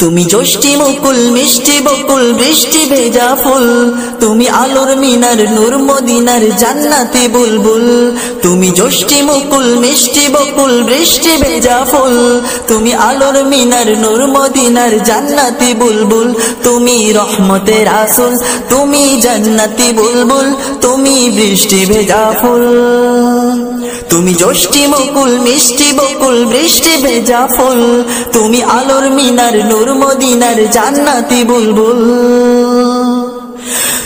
তুমি জ্যোষ্ঠী মুকুল মিষ্টি বকুল বৃষ্টি ভেজা ফুল, তুমি আলোর মিনার নূর মদিনার জান্নাতি বুলবুল। তুমি জ্যোষ্ঠী মুকুল মিষ্টি বকুল বৃষ্টি ভেজা ফুল, তুমি আলোর মিনার নূর মদিনার জান্নাতি বুলবুল। তুমি রহমতের রাসূল, তুমি জান্নাতি বুলবুল, তুমি বৃষ্টি ভেজা ফুল। তুমি জ্যোষ্ঠী মুকুল মিষ্টি বকুল বৃষ্টি ভেজা ফুল, তুমি আলোর মিনার নূর মদিনার জান্নাতি বুলবুল।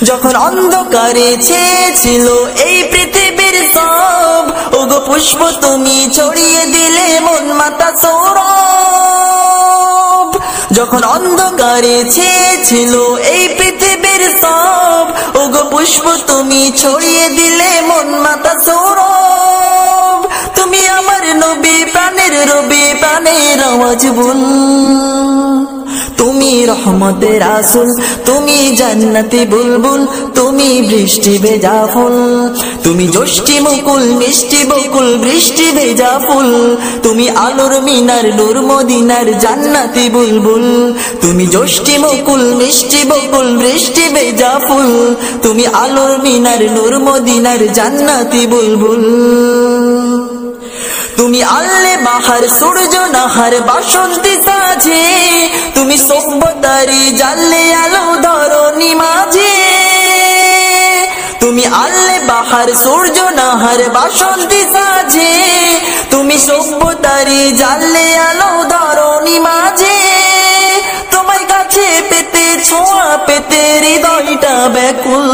যখন অন্ধকারে ছেয়েছিল এই পৃথিবীর সব, ওগো পুষ্প তুমি ছড়িয়ে দিলে মন মাতা সৌরভ। যখন অন্ধকারে ছেয়েছিল এই পৃথিবীর সব, ওগো পুষ্প তুমি ছড়িয়ে দিলে মন মাতা সৌরভ। তুমি আমার নবী প্রাণের রবি প্রাণের আওয়াজ বল। তুমি রহমতের রাসূল, তুমি জান্নাতি বুলবুল, তুমি বৃষ্টি ভেজা ফুল। তুমি জ্যোষ্ঠী মুকুল মিষ্টি বকুল বৃষ্টি ভেজা ফুল, তুমি আলোর মিনার নূর মদিনার জান্নাতি বুলবুল। তুমি জ্যোষ্ঠী মুকুল মিষ্টি বকুল বৃষ্টি ভেজা ফুল, তুমি আলোর মিনার নূর মদিনার জান্নাতি বুলবুল। তুমি আল্লে বাহার সূর্য নাহার বাসন্তী সাজে, তুমি সভ্যতারি জানলে আলো ধরণী মাঝে। তুমি আল্লে বাহার সূর্য নাহার বাসন্তী সাজে, তুমি সভ্যতারি জানলে আলো ধরণী মাঝে। তোমার কাছে পেতে ছোঁয়া পেতে হৃদয়টা ব্যাকুল।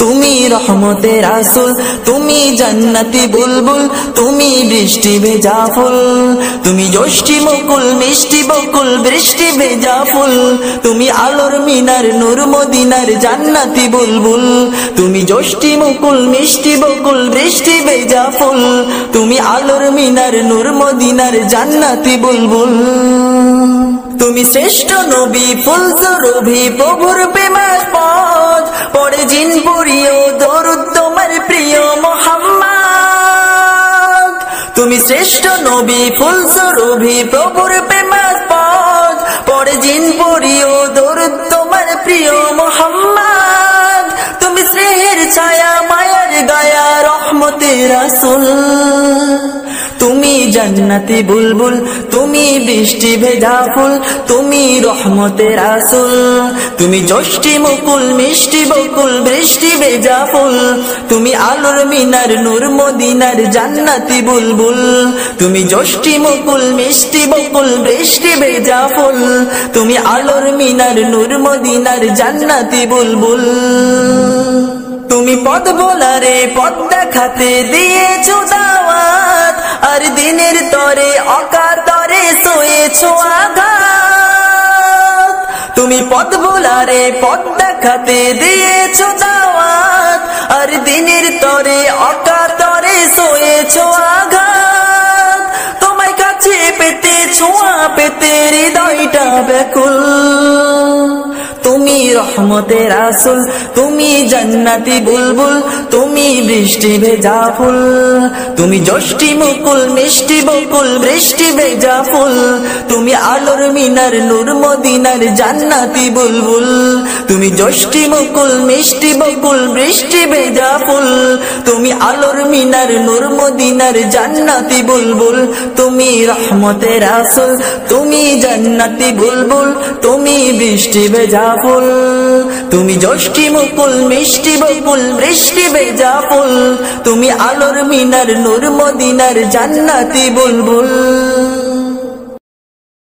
তুমি রহমতের রাসূল, তুমি জান্নাতি বুলবুল, তুমি বৃষ্টি ভেজা ফুল। তুমি জ্যোষ্ঠী মুকুল মিষ্টি বকুল বৃষ্টি ভেজা ফুল, তুমি আলোর মিনার নূর মদিনার জান্নাতি বুলবুল। তুমি জ্যোষ্ঠী মুকুল মিষ্টি বকুল বৃষ্টি ভেজা ফুল, তুমি আলোর মিনার নূর মদিনার জান্নাতি বুলবুল। তুমি শ্রেষ্ঠ নবী ফুল সুরভি প্রভুর প্রেমার পথ, পড়ে জিন পড়িও দরুদ তোমার প্রিয় মুহাম্মদ। তুমি শ্রেষ্ঠ নবী ফুল সুরভি প্রভুর প্রেমার পথ, পড়ে জিন পড়িও দরুদ তোমার প্রিয় মুহাম্মদ। তুমি স্নেহের ছায়া মায়ার গায়া রহমতের রাসূল, তুমি জান্নাতি বুলবুল, তুমি বৃষ্টি ভেজা ফুল, তুমি রহমতের রাসূল। তুমি জ্যোষ্ঠী মুকুল মিষ্টি বকুল বৃষ্টি ভেজা ফুল, তুমি আলোর মিনার নূর মদিনার জান্নাতি বুলবুল। তুমি জ্যোষ্ঠী মুকুল মিষ্টি বকুল বৃষ্টি ভেজা ফুল, তুমি আলোর মিনার নূর মদিনার জান্নাতি বুলবুল। তুমি পথ ভোলারে পথ দেখাতে দিয়েছো দাওয়াত, আর দিনের তরে অকাতরে সয়েছো আঘাত। তুমি পথ ভোলারে পথ দেখাতে দিয়েছো দাওয়াত, আর দিনের তরে অকাতরে সয়েছো আঘাত। তোমায় কাছে পেতে ছোঁয়া পেতে হৃদয়টা ব্যাকুল। তুমি রহমতের রাসূল, তুমি জান্নাতি বুলবুল, তুমি বৃষ্টি ভেজা ফুল। তুমি জ্যোষ্ঠী মুকুল মিষ্টি বকুল বৃষ্টি ভেজা ফুল, তুমি আলোর মিনার নূর মদিনার জান্নাতি বুলবুল। তুমি জ্যোষ্ঠী মুকুল মিষ্টি বকুল বৃষ্টি ভেজা ফুল, তুমি আলোর মিনার নূর মদিনার জান্নাতি বুলবুল। তুমি রহমতের রাসূল, তুমি জান্নাতি বুলবুল, তুমি বৃষ্টি ভেজা ফুল। তুমি জ্যোষ্ঠী মুকুল মিষ্টি বকুল বৃষ্টি ভেজা ফুল, তুমি আলোর মিনার নূর মদিনার জান্নাতি বুলবুল।